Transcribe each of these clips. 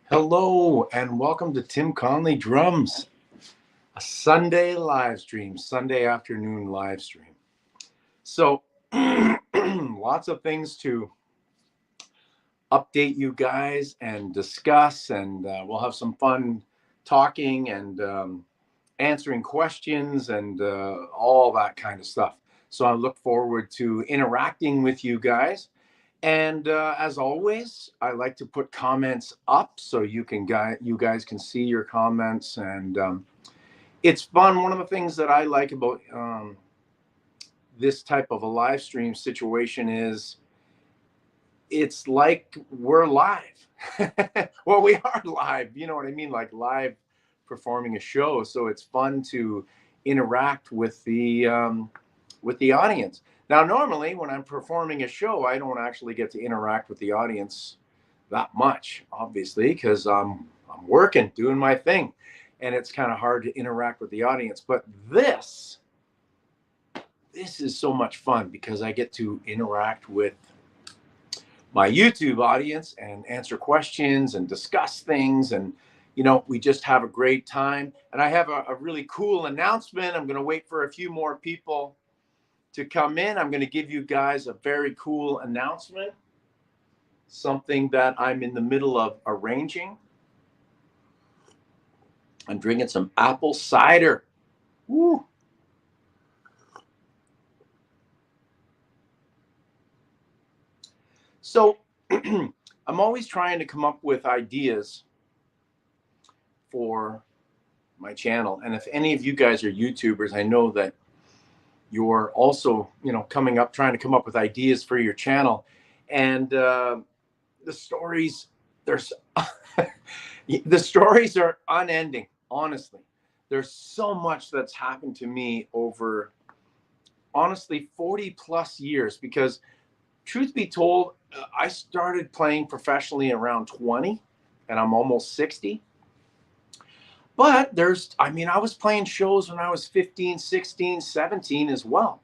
Hello and welcome to Tim Connolly Drums, a Sunday live stream, Sunday afternoon live stream. So, lots of things to update you guys and discuss, and we'll have some fun talking and answering questions and all that kind of stuff. So, I look forward to interacting with you guys. And as always, I like to put comments up so you guys can see your comments, and it's fun. One of the things that I like about this type of a live stream situation is it's like we're live. Well, we are live. You know what I mean? Like live performing a show. So it's fun to interact with the audience. Now, normally when I'm performing a show, I don't actually get to interact with the audience that much, obviously, because I'm working, doing my thing, and it's kind of hard to interact with the audience. But this is so much fun because I get to interact with my YouTube audience and answer questions and discuss things. And, we just have a great time. And I have a really cool announcement. I'm going to wait for a few more people to come in. I'm going to give you guys a very cool announcement, something that I'm in the middle of arranging. I'm drinking some apple cider. Woo. So I'm always trying to come up with ideas for my channel. And if any of you guys are YouTubers, I know that you're also, coming up, trying to come up with ideas for your channel. And the stories, there's the stories are unending, honestly. There's so much that's happened to me over, honestly, 40 plus years, because truth be told, I started playing professionally around 20 and I'm almost 60. But I was playing shows when I was 15, 16, 17 as well.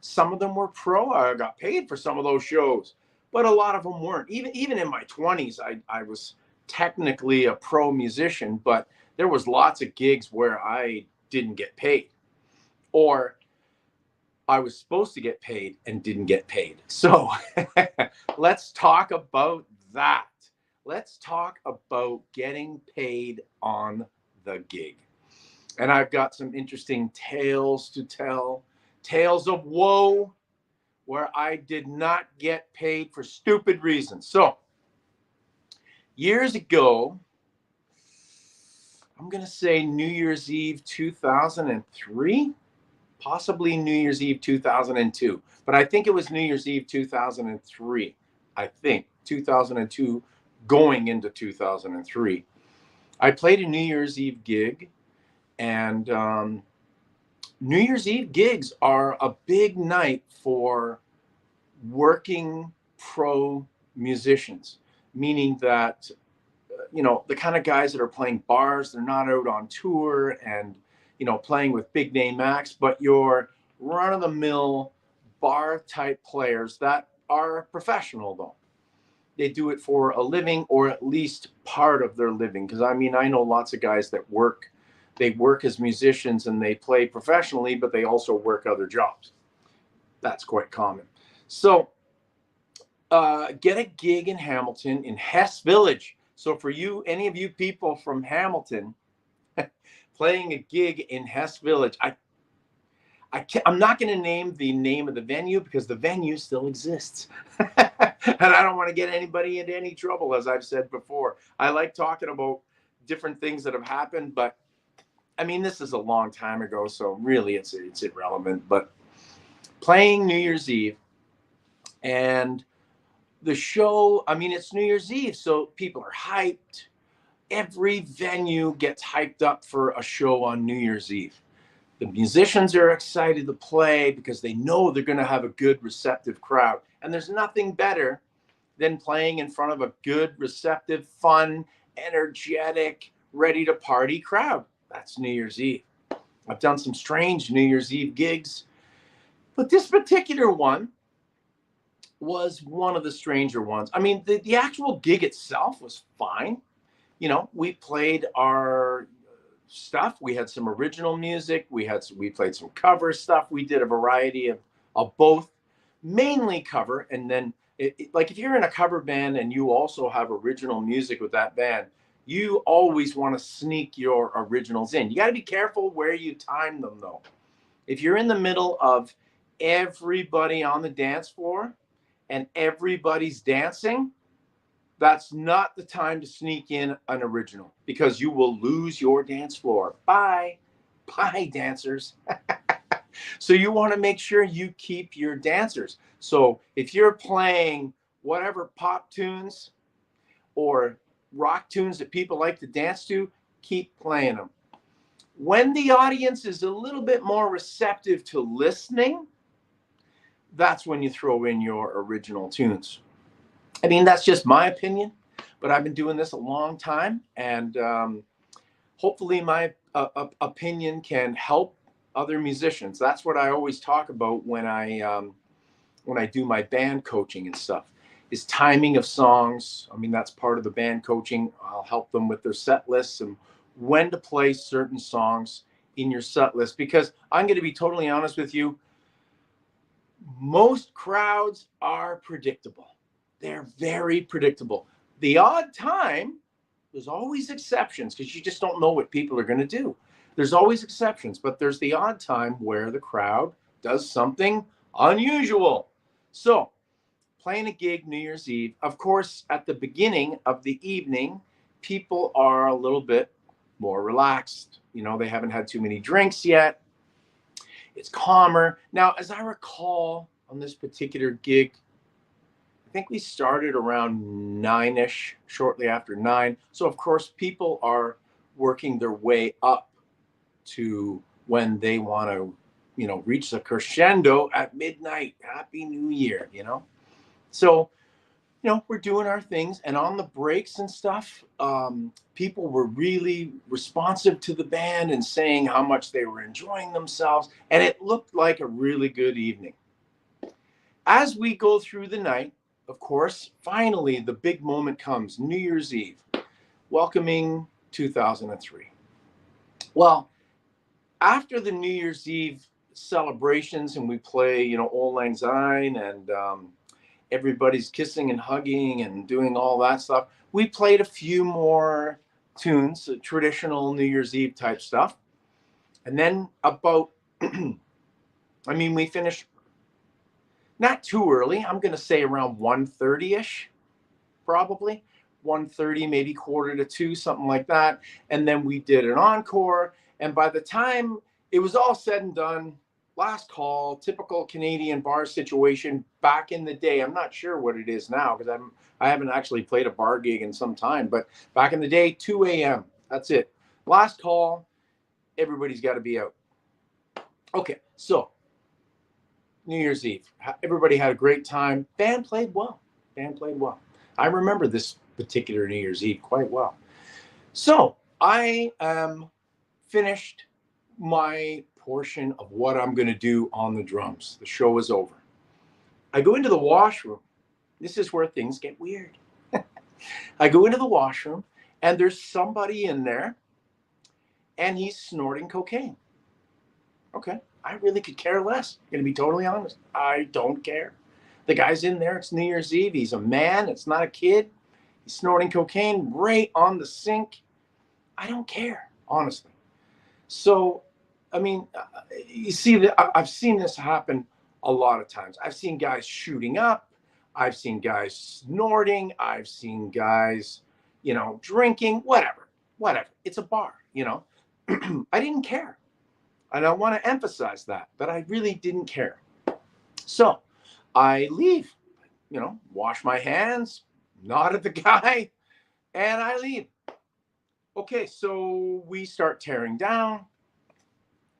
Some of them were pro. I got paid for some of those shows, but a lot of them weren't. Even in my 20s, I was technically a pro musician, but there was lots of gigs where I didn't get paid, or I was supposed to get paid and didn't get paid. So let's talk about that. Let's talk about getting paid on the gig. And I've got some interesting tales to tell, tales of woe where I did not get paid for stupid reasons. So, years ago, I'm going to say New Year's Eve 2003, possibly New Year's Eve 2002, but I think it was New Year's Eve 2003. I think 2002 going into 2003. I played a New Year's Eve gig, and New Year's Eve gigs are a big night for working pro musicians, meaning that, the kind of guys that are playing bars, they're not out on tour and, playing with big name acts, but your run of the mill bar type players that are professional, though. They do it for a living, or at least part of their living. Because I know lots of guys that they work as musicians and they play professionally, but they also work other jobs. That's quite common. So get a gig in Hamilton, in Hess Village. So for you, any of you people from Hamilton, playing a gig in Hess Village, I'm not going to name the name of the venue because the venue still exists. And I don't want to get anybody into any trouble, as I've said before. I like talking about different things that have happened, but this is a long time ago, so really it's irrelevant. But playing New Year's Eve, and the show, it's New Year's Eve, so people are hyped. Every venue gets hyped up for a show on New Year's Eve. The musicians are excited to play because they know they're going to have a good, receptive crowd. And there's nothing better than playing in front of a good, receptive, fun, energetic, ready to party crowd. That's New Year's Eve. I've done some strange New Year's Eve gigs, but this particular one, was one of the stranger ones. I mean, the actual gig itself was fine. You know, we played our stuff. We had some original music. We played some cover stuff. We did a variety of both, mainly cover. And then, like, if you're in a cover band and you also have original music with that band, you always want to sneak your originals in. You got to be careful where you time them, though. If you're in the middle of everybody on the dance floor and everybody's dancing, that's not the time to sneak in an original, because you will lose your dance floor. Bye. Bye, dancers. So you want to make sure you keep your dancers. So if you're playing whatever pop tunes or rock tunes that people like to dance to, keep playing them. When the audience is a little bit more receptive to listening, that's when you throw in your original tunes. I mean, that's just my opinion, but I've been doing this a long time, and hopefully my opinion can help other musicians. That's what I always talk about when I do my band coaching and stuff, is timing of songs. I mean, that's part of the band coaching. I'll help them with their set lists and when to play certain songs in your set list, because I'm going to be totally honest with you, most crowds are predictable. They're very predictable. The odd time, there's always exceptions, because you just don't know what people are going to do. There's always exceptions, but there's the odd time where the crowd does something unusual. So, playing a gig New Year's Eve, of course, at the beginning of the evening, people are a little bit more relaxed. You know, they haven't had too many drinks yet. It's calmer. Now, as I recall, on this particular gig, I think we started around 9ish, shortly after 9. So, of course, people are working their way up to when they want to, you know, reach the crescendo at midnight. Happy New Year, you know? So, you know, we're doing our things. And on the breaks and stuff, people were really responsive to the band and saying how much they were enjoying themselves. And it looked like a really good evening. As we go through the night, of course, finally, the big moment comes, New Year's Eve, welcoming 2003. Well, after the New Year's Eve celebrations and we play, you know, Auld Lang Syne, and everybody's kissing and hugging and doing all that stuff, we played a few more tunes, traditional New Year's Eve type stuff. And then about, I mean, we finished not too early. I'm going to say around 1:30ish, probably 1:30, maybe 1:45, something like that. And then we did an encore. And by the time it was all said and done, last call, typical Canadian bar situation back in the day. I'm not sure what it is now, because I haven't actually played a bar gig in some time. But back in the day, 2 a.m. That's it. Last call. Everybody's got to be out. Okay, so New Year's Eve. Everybody had a great time. Band played well. I remember this particular New Year's Eve quite well. So I finished my portion of what I'm going to do on the drums. The show is over. I go into the washroom. This is where things get weird. I go into the washroom, and there's somebody in there, and he's snorting cocaine. Okay. I really could care less. I'm going to be totally honest. I don't care. The guy's in there. It's New Year's Eve. He's a man. It's not a kid. He's snorting cocaine right on the sink. I don't care, honestly. So, I mean, you see, I've seen this happen a lot of times. I've seen guys shooting up. I've seen guys snorting. I've seen guys, you know, drinking, whatever. It's a bar, you know. I didn't care. And I want to emphasize that I really didn't care. So I leave, you know, wash my hands, nod at the guy, and I leave. Okay, so we start tearing down.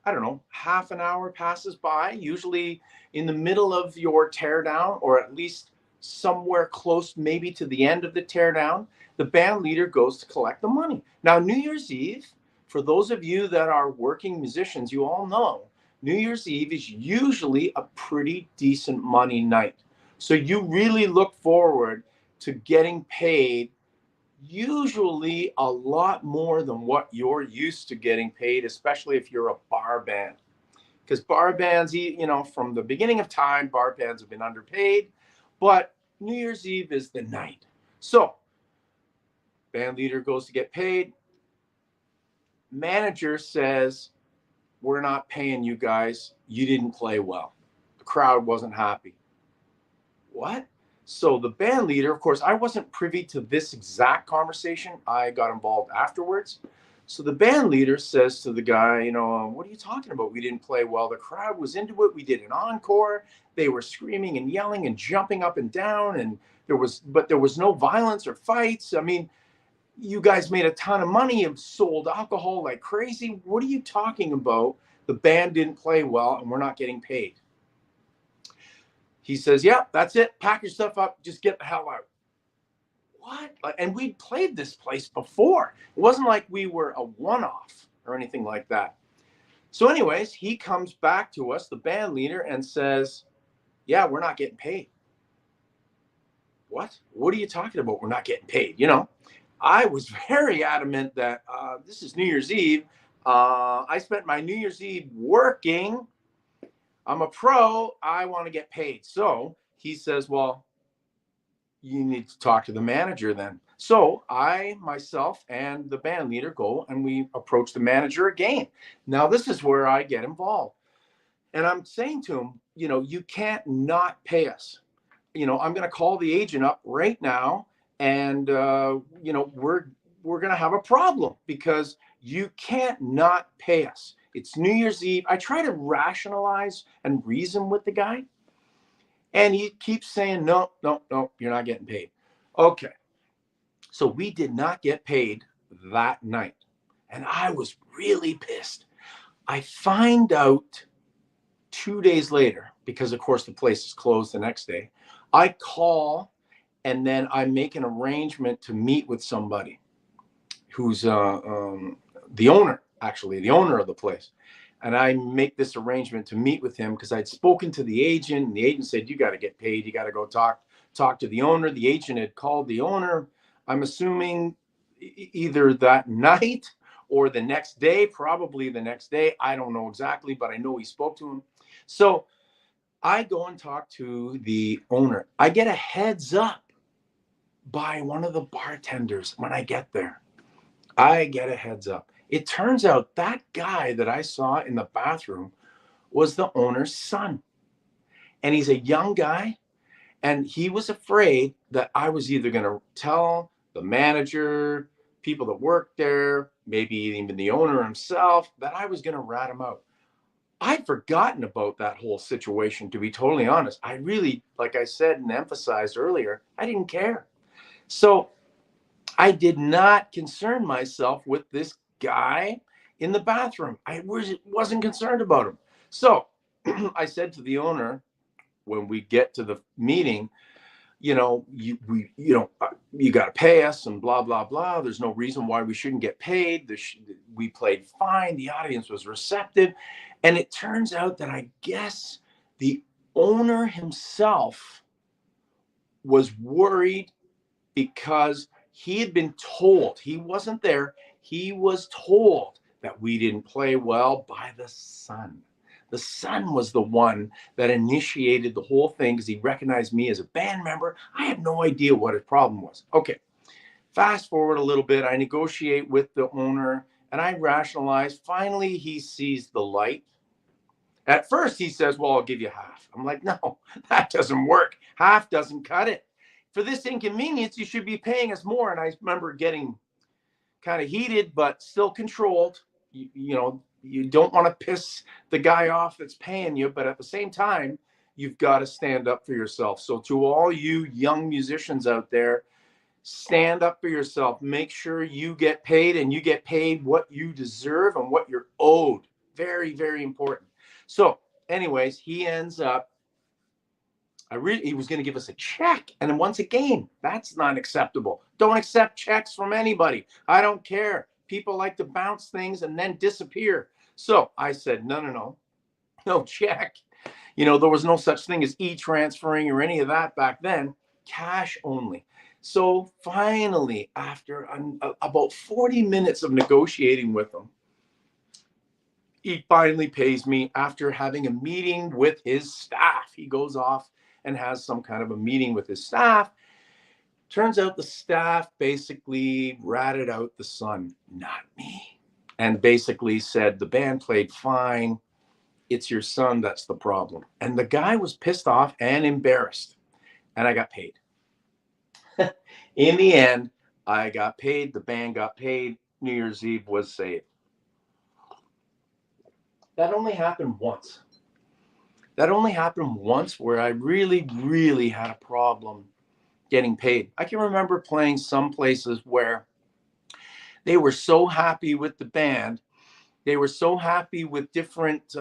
I don't know, half an hour passes by, usually in the middle of your tear down, or at least somewhere close maybe to the end of the tear down, the band leader goes to collect the money. Now, New Year's Eve, for those of you that are working musicians, you all know New Year's Eve is usually a pretty decent money night. So you really look forward to getting paid, usually a lot more than what you're used to getting paid, especially if you're a bar band. Because bar bands, from the beginning of time, bar bands have been underpaid, but New Year's Eve is the night. So band leader goes to get paid. Manager says, we're not paying you guys. You didn't play well. The crowd wasn't happy. What? So the band leader, of course, I wasn't privy to this exact conversation. I got involved afterwards. So the band leader says to the guy, what are you talking about? We didn't play well. The crowd was into it. We did an encore. They were screaming and yelling and jumping up and down. And there was no violence or fights. I mean, you guys made a ton of money and sold alcohol like crazy. What are you talking about? The band didn't play well and we're not getting paid. He says, yeah, that's it. Pack your stuff up. Just get the hell out. What? And we played this place before. It wasn't like we were a one-off or anything like that. So anyways, he comes back to us, the band leader, and says, yeah, we're not getting paid. What? What are you talking about? We're not getting paid. I was very adamant that this is New Year's Eve. I spent my New Year's Eve working. I'm a pro. I want to get paid. So he says, well, you need to talk to the manager then. So I, myself, and the band leader go and we approach the manager again. Now, this is where I get involved. And I'm saying to him, you can't not pay us. I'm going to call the agent up right now. And, we're going to have a problem because you can't not pay us. It's New Year's Eve. I try to rationalize and reason with the guy. And he keeps saying, no, you're not getting paid. Okay. So we did not get paid that night. And I was really pissed. I find out 2 days later, because of course the place is closed the next day. I call and then I make an arrangement to meet with somebody who's the owner of the place. And I make this arrangement to meet with him because I'd spoken to the agent, and the agent said, you got to get paid. You got to go talk to the owner. The agent had called the owner, I'm assuming either that night or the next day, probably the next day. I don't know exactly, but I know he spoke to him. So I go and talk to the owner. I get a heads up by one of the bartenders when I get there. I get a heads up. It turns out that guy that I saw in the bathroom was the owner's son. And he's a young guy. And he was afraid that I was either going to tell the manager, people that worked there, maybe even the owner himself, that I was going to rat him out. I'd forgotten about that whole situation, to be totally honest. I really, like I said and emphasized earlier, I didn't care. So I did not concern myself with this guy in the bathroom. I wasn't concerned about him. So I said to the owner, when we get to the meeting, you got to pay us and blah, blah, blah. There's no reason why we shouldn't get paid. We played fine. The audience was receptive. And it turns out that I guess the owner himself was worried because he had been told, he wasn't there, he was told that we didn't play well by the son. The son was the one that initiated the whole thing because he recognized me as a band member. I had no idea what his problem was. Okay, fast forward a little bit. I negotiate with the owner and I rationalize. Finally, he sees the light. At first, he says, well, I'll give you half. I'm like, no, that doesn't work. Half doesn't cut it. For this inconvenience, you should be paying us more. And I remember getting kind of heated, but still controlled. You don't want to piss the guy off that's paying you, but at the same time, you've got to stand up for yourself. So to all you young musicians out there, stand up for yourself. Make sure you get paid and you get paid what you deserve and what you're owed. Very, very important. So anyways, he ends up, he was going to give us a check. And then once again, that's not acceptable. Don't accept checks from anybody. I don't care. People like to bounce things and then disappear. So I said, no check. You know, there was no such thing as e-transferring or any of that back then, cash only. So finally, after about 40 minutes of negotiating with him, he finally pays me after having a meeting with his staff. He goes off and has some kind of a meeting with his staff. Turns out the staff basically ratted out the son, not me, and basically said the band played fine. It's your son that's the problem. And the guy was pissed off and embarrassed. And I got paid. In the end, I got paid. The band got paid. New Year's Eve was saved. That only happened once. That only happened once where I really, really had a problem getting paid. I can remember playing some places where they were so happy with the band. They were so happy with different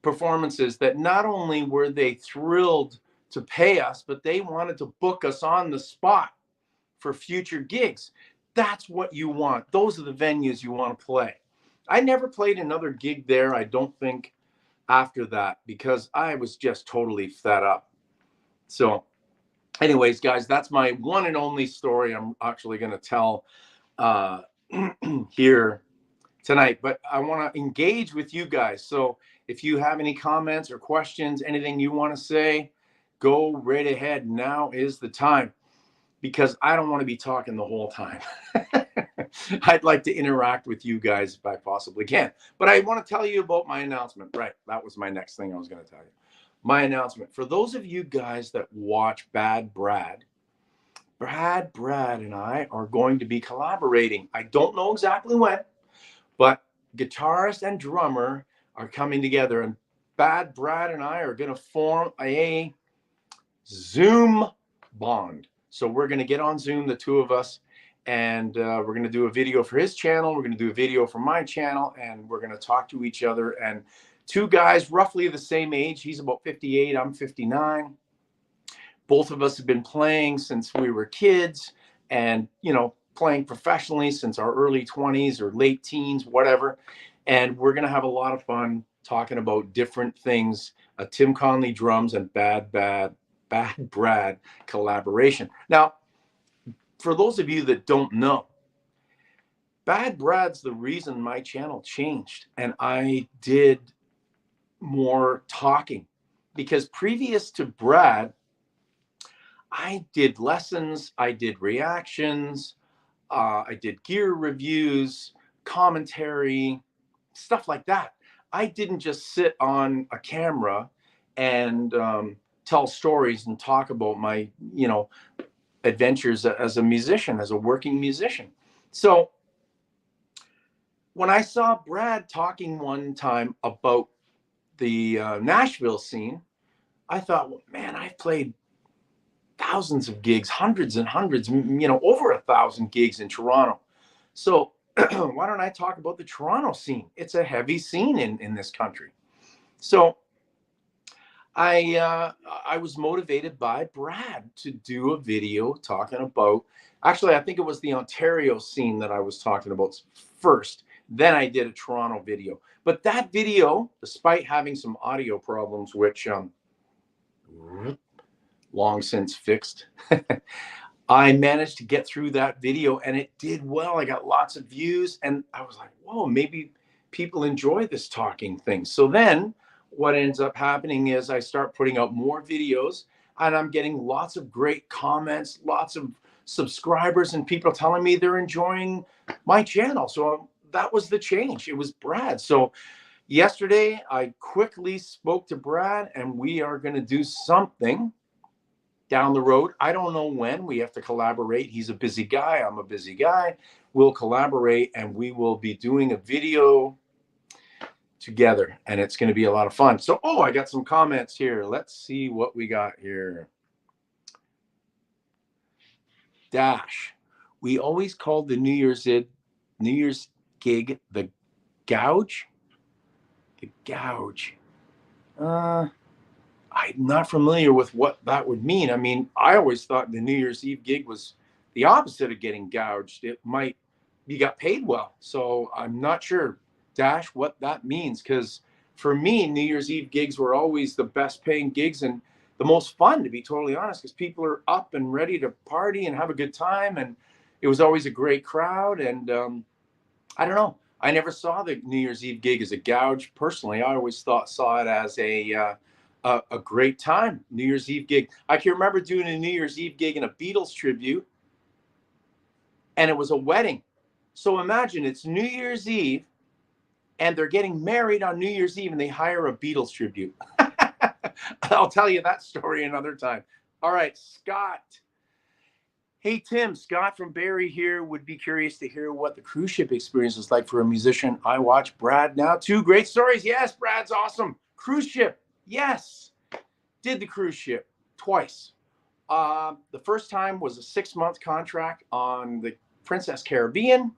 performances that not only were they thrilled to pay us, but they wanted to book us on the spot for future gigs. That's what you want. Those are the venues you want to play. I never played another gig there, I don't think, after that, because I was just totally fed up. So anyways, guys, that's my one and only story I'm actually going to tell here tonight. But I want to engage with you guys. So if you have any comments or questions, anything you want to say, go right ahead. Now is the time, because I don't want to be talking the whole time. I'd like to interact with you guys if I possibly can. But I want to tell you about my announcement. Right. That was my next thing I was going to tell you. My announcement. For those of you guys that watch Bad Brad, Brad and I are going to be collaborating. I don't know exactly when, but guitarist and drummer are coming together, and Bad Brad and I are going to form a Zoom bond. So we're going to get on Zoom, the two of us, and we're going to do a video for his channel. We're going to do a video for my channel, and we're going to talk to each other. And two guys roughly the same age. He's about 58. I'm 59. Both of us have been playing since we were kids, and, you know, playing professionally since our early 20s or late teens, whatever. And we're going to have a lot of fun talking about different things, Tim Connolly drums and Bad Brad collaboration. Now, for those of you that don't know, Bad Brad's the reason my channel changed and I did more talking, because previous to Brad, I did lessons, I did reactions, I did gear reviews, commentary, stuff like that. I didn't just sit on a camera and tell stories and talk about my, you know, adventures as a musician, as a working musician. So when I saw Brad talking one time about the Nashville scene, I thought, well, man, I've played thousands of gigs, hundreds and hundreds, you know, over 1,000 gigs in Toronto. So why don't I talk about the Toronto scene? It's a heavy scene in this country. So I was motivated by Brad to do a video talking about, actually, I think it was the Ontario scene that I was talking about first. Then I did a Toronto video. But that video, despite having some audio problems, which long since fixed, I managed to get through that video and it did well. I got lots of views and I was like, whoa, maybe people enjoy this talking thing. So then what ends up happening is I start putting out more videos and I'm getting lots of great comments, lots of subscribers, and people telling me they're enjoying my channel. So that was the change. It was Brad. So yesterday I quickly spoke to Brad and we are going to do something down the road. I don't know when. We have to collaborate. He's a busy guy. I'm a busy guy. We'll collaborate and we will be doing a video together and it's going to be a lot of fun. So, oh, I got some comments here. Let's see what we got here. Dash. We always called the New Year's gig the gouge. The gouge. I'm not familiar with what that would mean. I mean, I always thought the New Year's Eve gig was the opposite of getting gouged. It might, you got paid well. So I'm not sure, Dash, what that means. Because for me, New Year's Eve gigs were always the best paying gigs and the most fun, to be totally honest, because people are up and ready to party and have a good time. And it was always a great crowd. And I don't know. I never saw the New Year's Eve gig as a gouge personally. I always saw it as a great time. New Year's Eve gig. I can remember doing a New Year's Eve gig in a Beatles tribute, and it was a wedding. So imagine it's New Year's Eve, and they're getting married on New Year's Eve, and they hire a Beatles tribute. I'll tell you that story another time. All right, Scott. Hey, Tim, Scott from Barrie here. Would be curious to hear what the cruise ship experience is like for a musician. I watch Brad now. 2 great stories. Yes, Brad's awesome. Cruise ship. Yes. Did the cruise ship twice. The first time was a 6-month contract on the Princess Caribbean,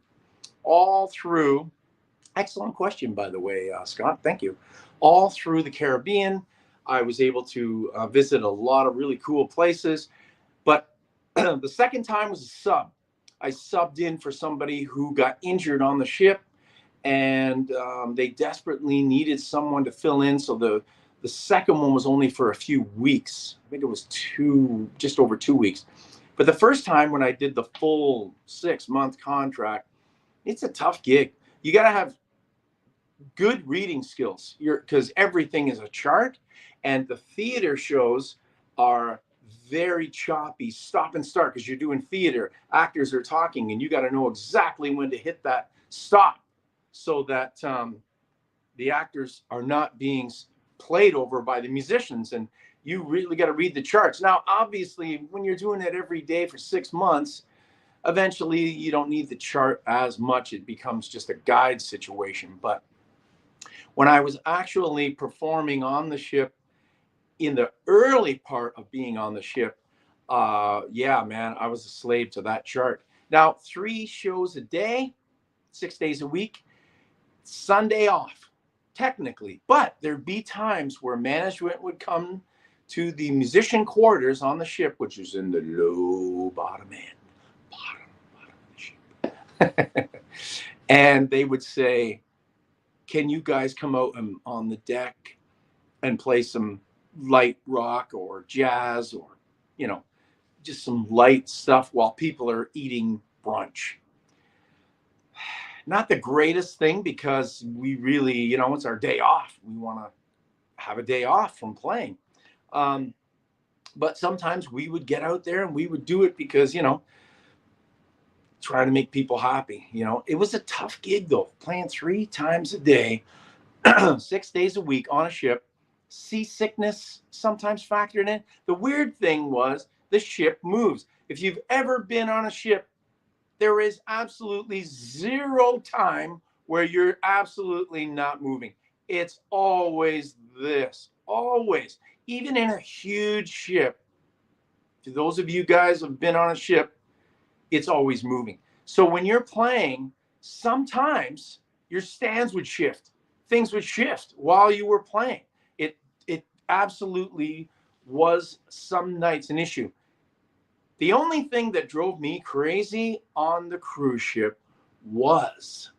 all through. Excellent question, by the way, Scott. Thank you. All through the Caribbean, I was able to visit a lot of really cool places. But the second time was a sub. I subbed in for somebody who got injured on the ship, and they desperately needed someone to fill in. So the second one was only for a few weeks. I think it was just over 2 weeks. But the first time when I did the full 6-month contract, it's a tough gig. You got to have good reading skills because everything is a chart, and the theater shows are very choppy, stop and start, because you're doing theater. Actors are talking, and you got to know exactly when to hit that stop so that the actors are not being played over by the musicians. And you really got to read the charts. Now, obviously, when you're doing it every day for 6 months, eventually you don't need the chart as much. It becomes just a guide situation. But when I was actually performing on the ship in the early part of being on the ship, yeah, man, I was a slave to that chart. Now, 3 shows a day, 6 days a week, Sunday off, technically. But there'd be times where management would come to the musician quarters on the ship, which is in the low bottom end, bottom of the ship. And they would say, can you guys come out on the deck and play some light rock or jazz or, just some light stuff while people are eating brunch? Not the greatest thing, because we really, it's our day off. We want to have a day off from playing. But sometimes we would get out there and we would do it because, trying to make people happy. It was a tough gig though, playing 3 times a day, 6 days a week on a ship. Seasickness sometimes factored in. The weird thing was the ship moves. If you've ever been on a ship, there is absolutely 0 time where you're absolutely not moving. It's always this, always. Even in a huge ship, to those of you guys who have been on a ship, it's always moving. So when you're playing, sometimes your stands would shift. Things would shift while you were playing. It absolutely was some nights an issue. The only thing that drove me crazy on the cruise ship was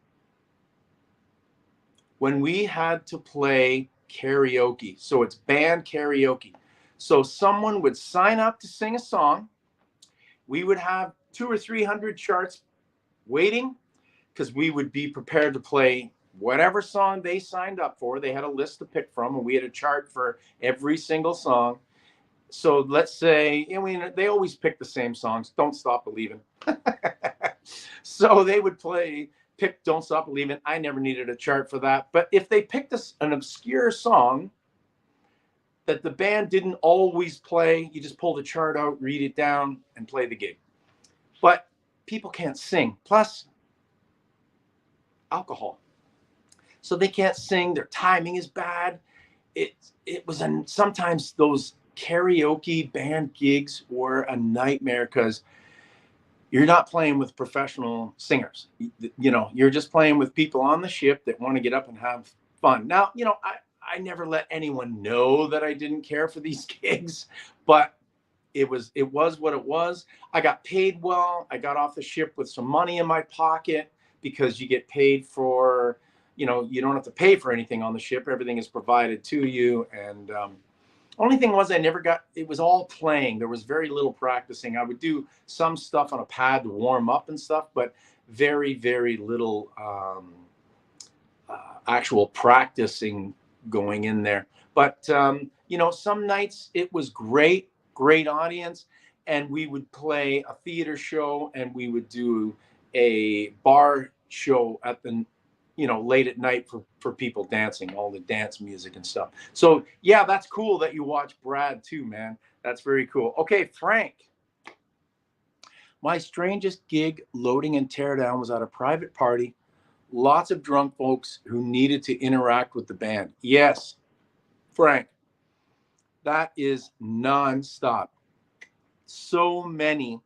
when we had to play karaoke. So it's band karaoke. So someone would sign up to sing a song. We would have 200 or 300 charts waiting, because we would be prepared to play whatever song they signed up for. They had a list to pick from, and we had a chart for every single song. So let's say, they always pick the same songs. Don't Stop Believing. So they would pick Don't Stop Believing. I never needed a chart for that. But if they picked an obscure song that the band didn't always play, you just pull the chart out, read it down, and play the gig. But people can't sing. Plus, alcohol. So they can't sing. Their timing is bad. It was, sometimes those karaoke band gigs were a nightmare, because you're not playing with professional singers. You're just playing with people on the ship that want to get up and have fun. Now, I never let anyone know that I didn't care for these gigs, but it was what it was. I got paid well. I got off the ship with some money in my pocket, because you get paid for you know, you don't have to pay for anything on the ship. Everything is provided to you. And only thing was, I never got, it was all playing. There was very little practicing. I would do some stuff on a pad to warm up and stuff, but very, very little actual practicing going in there. But, you know, some nights it was great, great audience. And we would play a theater show and we would do a bar show at the, you know, late at night for people dancing, all the dance music and stuff. So yeah, that's cool that you watch Brad too, man. That's very cool. Okay, Frank. My strangest gig loading and teardown was at a private party. Lots of drunk folks who needed to interact with the band. Yes, Frank, that is nonstop. So many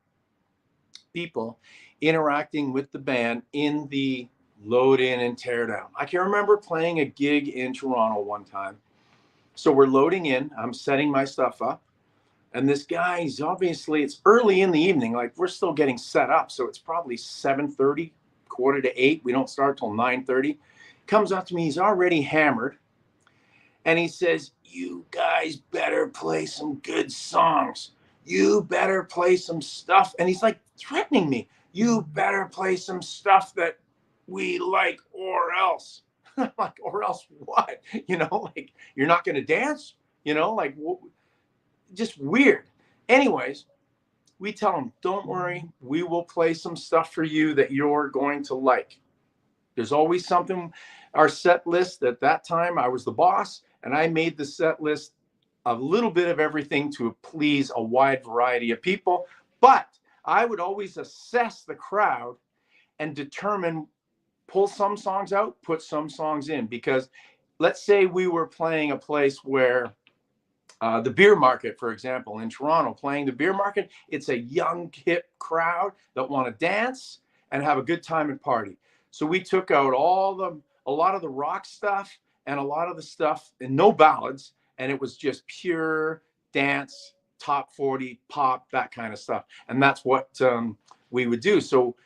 people interacting with the band in the load in and tear down. I can remember playing a gig in Toronto one time. So we're loading in, I'm setting my stuff up. And this guy, he's obviously, it's early in the evening, like we're still getting set up. So it's probably 7:30, 7:45. We don't start till 9:30. Comes up to me, he's already hammered. And he says, "You guys better play some good songs. You better play some stuff." And he's like threatening me. "You better play some stuff that we like, or else." I'm like, "Or else what?" You know, like, you're not going to dance? You know, like, just weird. Anyways, we tell him, "Don't worry, we will play some stuff for you that you're going to like." There's always something. Our set list at that time, I was the boss, and I made the set list a little bit of everything to please a wide variety of people. But I would always assess the crowd and determine, pull some songs out, put some songs in. Because let's say we were playing a place where the beer market, for example, in Toronto, playing the beer market, it's a young, hip crowd that want to dance and have a good time and party. So we took out a lot of the rock stuff and a lot of the stuff, and no ballads, and it was just pure dance, top 40, pop, that kind of stuff. And that's what we would do. So,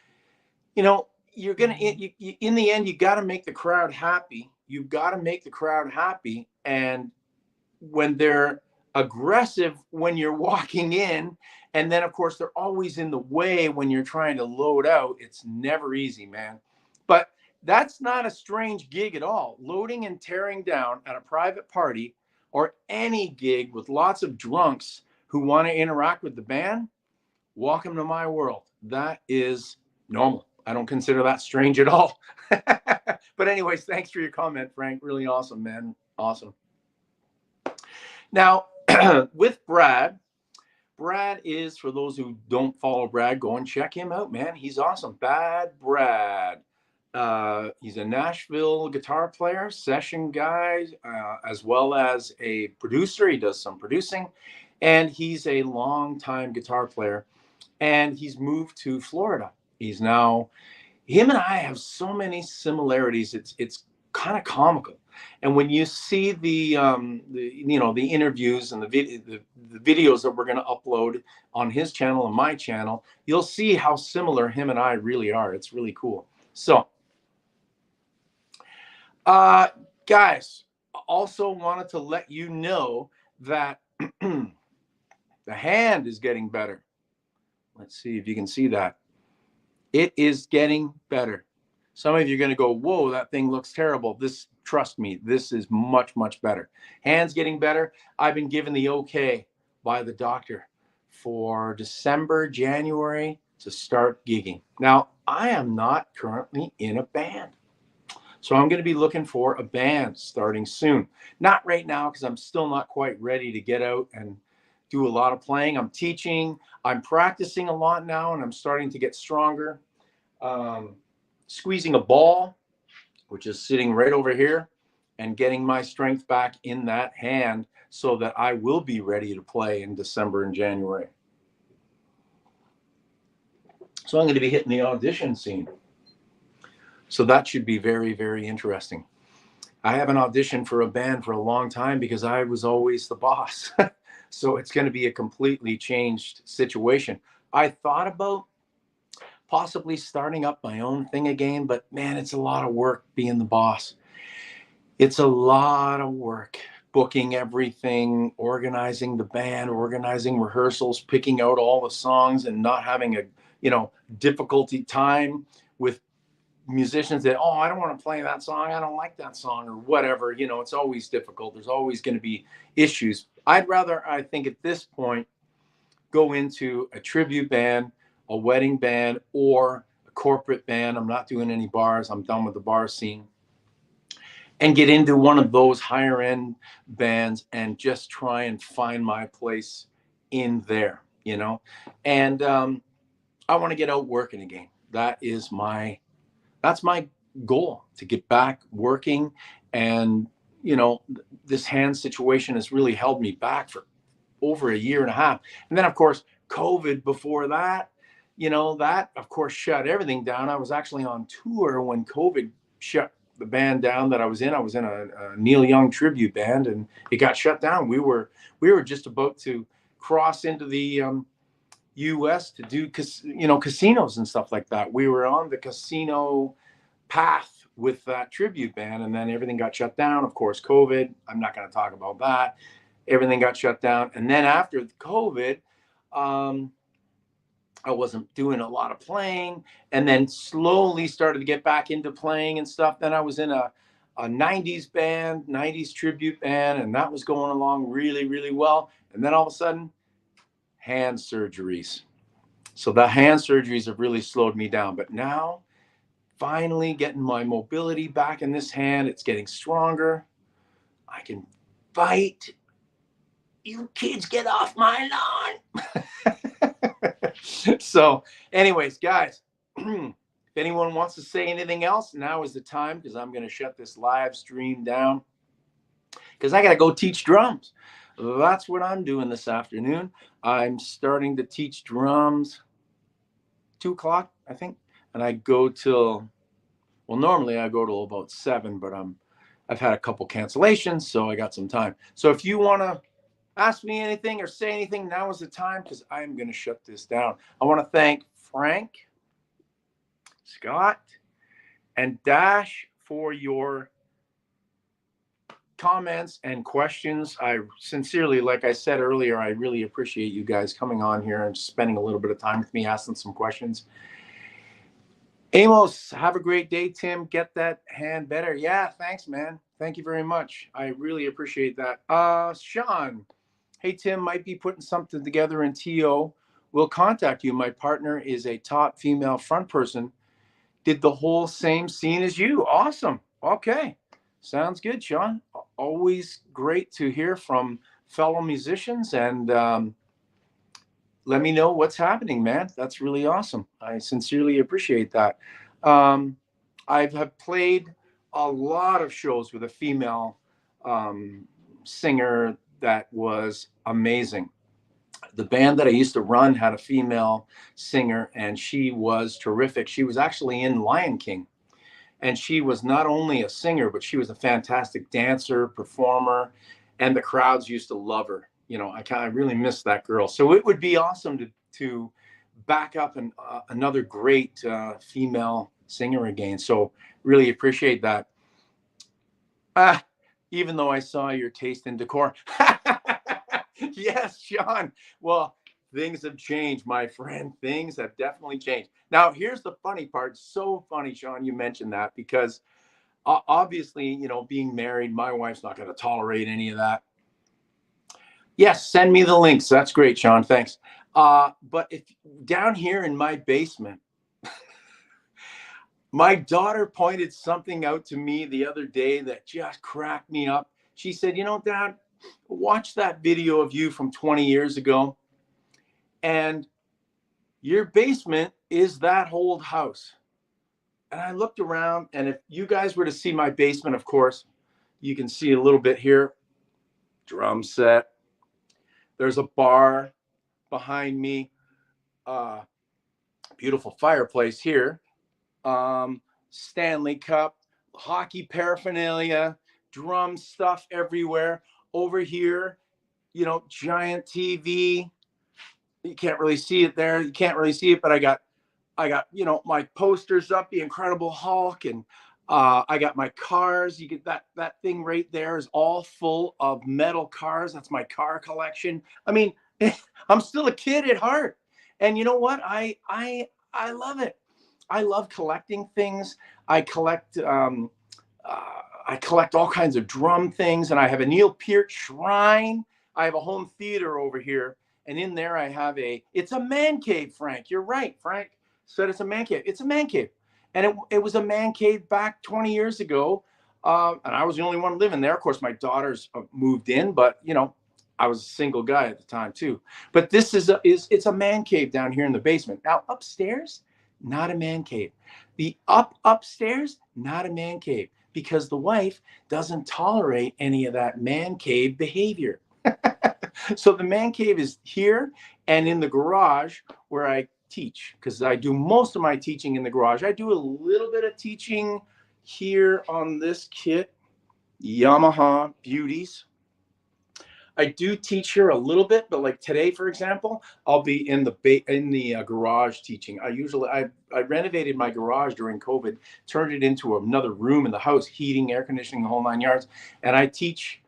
you know, you're gonna in the end, you got to make the crowd happy. You've got to make the crowd happy, and when they're aggressive when you're walking in, and then of course they're always in the way when you're trying to load out, it's never easy, man. But that's not a strange gig at all. Loading and tearing down at a private party or any gig with lots of drunks who want to interact with the band, welcome to my world. That is normal. I don't consider that strange at all. But anyways, thanks for your comment, Frank. Really awesome, man. Awesome. Now, with Brad is, for those who don't follow Brad, go and check him out, man. He's awesome. Bad Brad. He's a Nashville guitar player, session guy, as well as a producer. He does some producing, and he's a longtime guitar player, and he's moved to Florida. He's now, him and I have so many similarities. It's kind of comical. And when you see the you know, the interviews and the videos that we're going to upload on his channel and my channel, you'll see how similar him and I really are. It's really cool. So, guys, also wanted to let you know that the hand is getting better. Let's see if you can see that. It is getting better. Some of you are going to go, "Whoa, that thing looks terrible." Trust me, this is much, much better. Hand's getting better. I've been given the okay by the doctor for December, January to start gigging. Now, I am not currently in a band. So I'm going to be looking for a band starting soon. Not right now, because I'm still not quite ready to get out and do a lot of playing. I'm teaching. I'm practicing a lot now, and I'm starting to get stronger. Squeezing a ball, which is sitting right over here, and getting my strength back in that hand so that I will be ready to play in December and January. So I'm going to be hitting the audition scene. So that should be very, very interesting. I haven't auditioned for a band for a long time because I was always the boss. So it's going to be a completely changed situation. I thought about possibly starting up my own thing again. But man, it's a lot of work being the boss. It's a lot of work booking everything, organizing the band, organizing rehearsals, picking out all the songs, and not having a, difficulty time with musicians that, oh, I don't want to play that song, I don't like that song, or whatever. It's always difficult. There's always going to be issues. I'd rather, I think at this point, go into a tribute band, a wedding band, or a corporate band. I'm not doing any bars. I'm done with the bar scene. And get into one of those higher end bands and just try and find my place in there, And I want to get out working again. That's my goal, to get back working. And this hand situation has really held me back for over a year and a half. And then of course COVID before that, that of course shut everything down. I was actually on tour when COVID shut the band down that I was in. I was in a Neil Young tribute band, and it got shut down. We were just about to cross into the US to do casinos and stuff like that. We were on the casino path with that tribute band, and then everything got shut down. Of course, COVID. I'm not going to talk about that. Everything got shut down, and then after COVID, I wasn't doing a lot of playing, and then slowly started to get back into playing and stuff. Then I was in a 90s band, 90s tribute band, and that was going along really, really well. And then all of a sudden, hand surgeries. So the hand surgeries have really slowed me down. But now, finally getting my mobility back in this hand, it's getting stronger. I can fight. You kids get off my lawn. So anyways, guys, if anyone wants to say anything else, now is the time, because I'm going to shut this live stream down because I got to go teach drums. That's what I'm doing this afternoon. I'm starting to teach drums 2:00, I think, and I go till, well, normally I go till about 7, but I've had a couple cancellations, so I got some time. So if you want to ask me anything or say anything, now is the time, because I'm going to shut this down. I want to thank Frank, Scott, and Dash for your comments and questions. I sincerely, like I said earlier, I really appreciate you guys coming on here and spending a little bit of time with me, asking some questions. Amos, have a great day. Tim, get that hand better. Yeah, thanks, man. Thank you very much. I really appreciate that. Sean, hey, Tim, might be putting something together in TO. We'll contact you. My partner is a top female front person. Did the whole same scene as you. Awesome. Okay. Sounds good, Sean. Always great to hear from fellow musicians, and let me know what's happening, man. That's really awesome. I sincerely appreciate that. I have played a lot of shows with a female singer that was amazing. The band that I used to run had a female singer, and she was terrific. She was actually in Lion King, and she was not only a singer, but she was a fantastic dancer, performer, and the crowds used to love her. I really miss that girl. So it would be awesome to back up another great female singer again. So really appreciate that. Even though I saw your taste in decor. Yes, Sean. Well, things have changed, my friend. Things have definitely changed. Now, here's the funny part. So funny, Sean, you mentioned that, because obviously, being married, my wife's not going to tolerate any of that. Yes, send me the links. That's great, Sean. Thanks. But if down here in my basement, my daughter pointed something out to me the other day that just cracked me up. She said, Dad, watch that video of you from 20 years ago, and your basement is that old house. And I looked around, and if you guys were to see my basement, of course, you can see a little bit here. Drum set. There's a bar behind me. Beautiful fireplace here. Stanley Cup, hockey paraphernalia, drum stuff everywhere. Over here, giant TV. You can't really see it there. You can't really see it, but I got I got, my posters up, the Incredible Hulk, and I got my cars. You get that thing right there is all full of metal cars. That's my car collection. I mean, I'm still a kid at heart, and you know what? I love it. I love collecting things. I collect I collect all kinds of drum things, and I have a Neil Peart shrine. I have a home theater over here, and in there I have it's a man cave, Frank. You're right. Frank said it's a man cave. It's a man cave. And it was a man cave back 20 years ago. And I was the only one living there. Of course, my daughters moved in, but I was a single guy at the time too. But this it's a man cave down here in the basement. Now upstairs, not a man cave. The upstairs, not a man cave, because the wife doesn't tolerate any of that man cave behavior. So the man cave is here and in the garage where I teach, because I do most of my teaching in the garage. I do a little bit of teaching here on this kit, Yamaha Beauties. I do teach here a little bit, but like today, for example, I'll be in the garage teaching. I renovated my garage during COVID, turned it into another room in the house, heating, air conditioning, the whole 9 yards, and I teach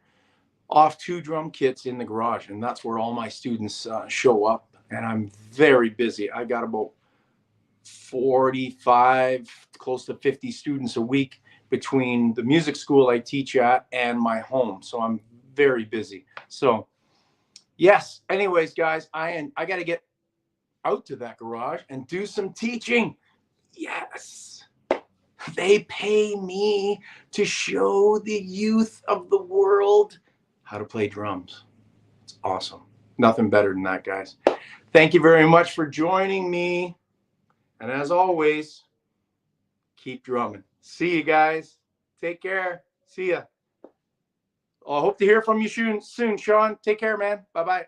off 2 drum kits in the garage, and that's where all my students show up. And I'm very busy. I got about 45, close to 50 students a week between the music school I teach at and my home. So I'm very busy. So yes, anyways, guys, I got to get out to that garage and do some teaching. Yes, they pay me to show the youth of the world how to play drums. It's awesome. Nothing better than that, guys. Thank you very much for joining me. And as always, keep drumming. See you guys. Take care. See ya. I hope to hear from you soon, Sean. Take care, man. Bye-bye.